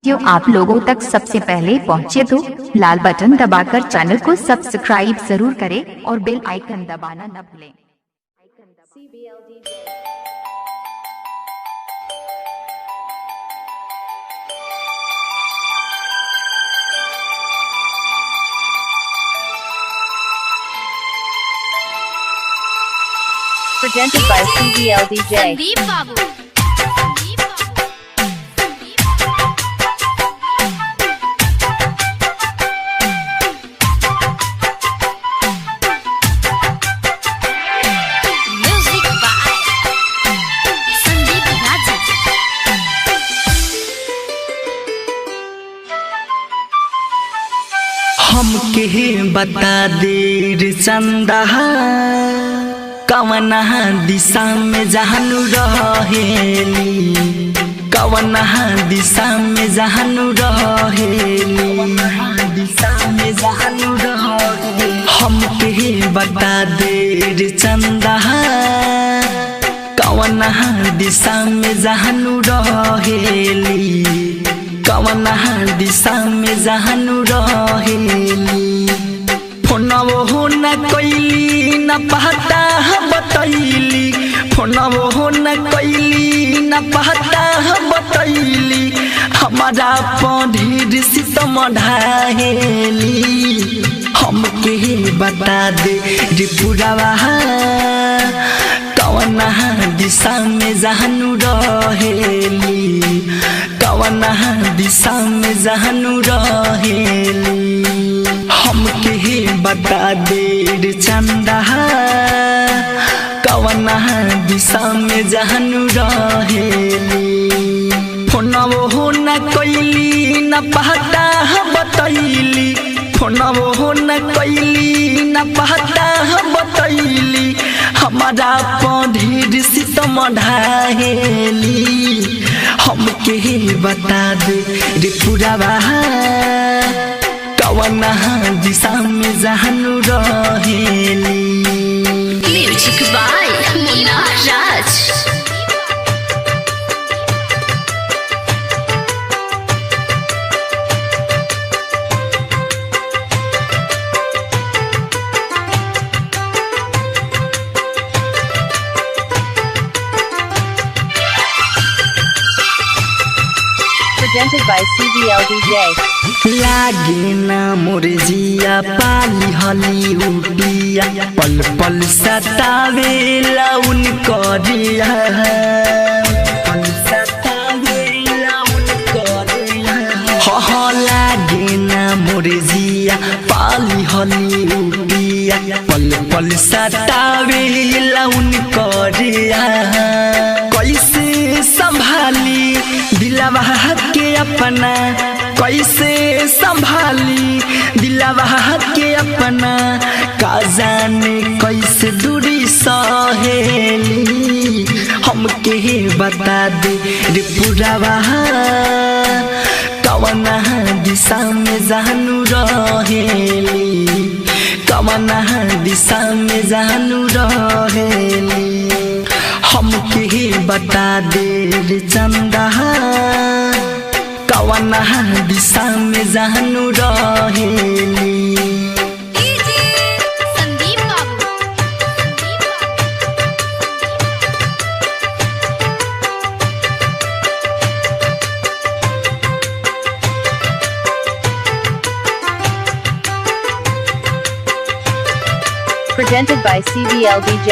जो आप लोगों तक सबसे पहले पहुंचे तो लाल बटन दबाकर चैनल को सब्सक्राइब जरूर करें और बेल आइकन दबाना न भूलें। Presented by CBL DJ. Sandeep बाबू। Music by संदीप राजा। हमके बता दे रे चंदा कवना दिशा में जहानु रहेली, कवना दिशा में जहानु रहेली, दिशा में जहानु रहेली। हमके बता दे रे चंदा कवना दिशा में जहानु रहेली, कवना दिशा में जहानु रहेली। फोनवो हो न कैली न पता बतैली, फोनवो हो न कैली न पता बतैली, हमारा पढ़ीर सीतम ढाहेली। हमके बता दे रे पुरावा कवना दिशा में जहानु रहेली, कवना दिशा में जहानु रहेली। हमके बता दे रे चंदा कवना दिशा में जहानु रहेली। फोनवो हो न कैली न पता बतैली, फोनवो हो न कैली न पता बतैली, हमारा पढ़ीर सीतम ढाहेली। हमके बता दे रे पुरावा कवना दिशा में जहानु रहेली। Music by Munna Raj. Presented by CBL DJ. लागे ना मोर जिया पाली हली उटिया, पल पल सतावेला उनकरिया, पल सतावेला उनकरिया। हो लागे ना मोर जिया पाली हली उटिया, पल पल सतावेला उनकरिया। कैसे संभाली दिलवा के अपना, कैसे संभाली दिलवा के अपना, का जाने कैसे दूरी सहेली। हमके बता दे रे पुरावा कवना दिशा में जहानु रहेली, कवना दिशा में जहानु रहेली। हमके बता दे रे चंदा कवना दिशा में जहानु रहेली। संदीप बाबू। Presented by CBL DJ.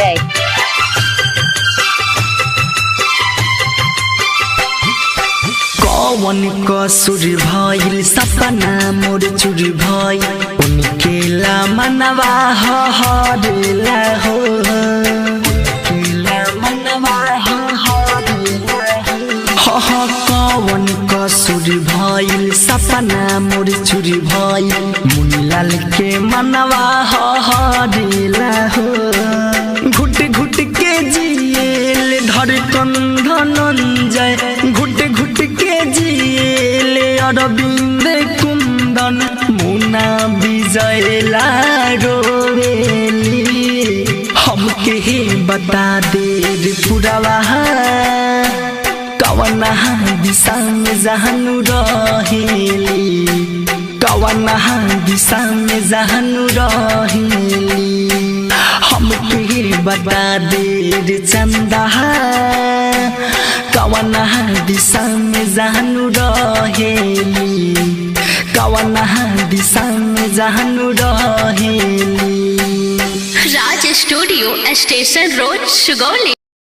कौन कसुर भइल सपना मोर चुर भइल, उनकेला मनवा हरेला हो, उनकेला मनवा हरेला हो। कौन कसुर भइल सपना मोर चुर भइल, मुनीलाल के मनवा हरेला हो। घुट घुट के जिएल धड़कन धनंजय, घुट घुट के जिएले अरविंद कुंदन, मुना विजय रोवेली। हमके बता दे रे पुरावा कवना दिशा में जहानु रहे। में जानू रहेली हमके बता दे रे चंदा कवना दिशा में जानू रहेली कवना दिशा में जानू रहेली। राज स्टूडियो स्टेशन रोड सुगौली।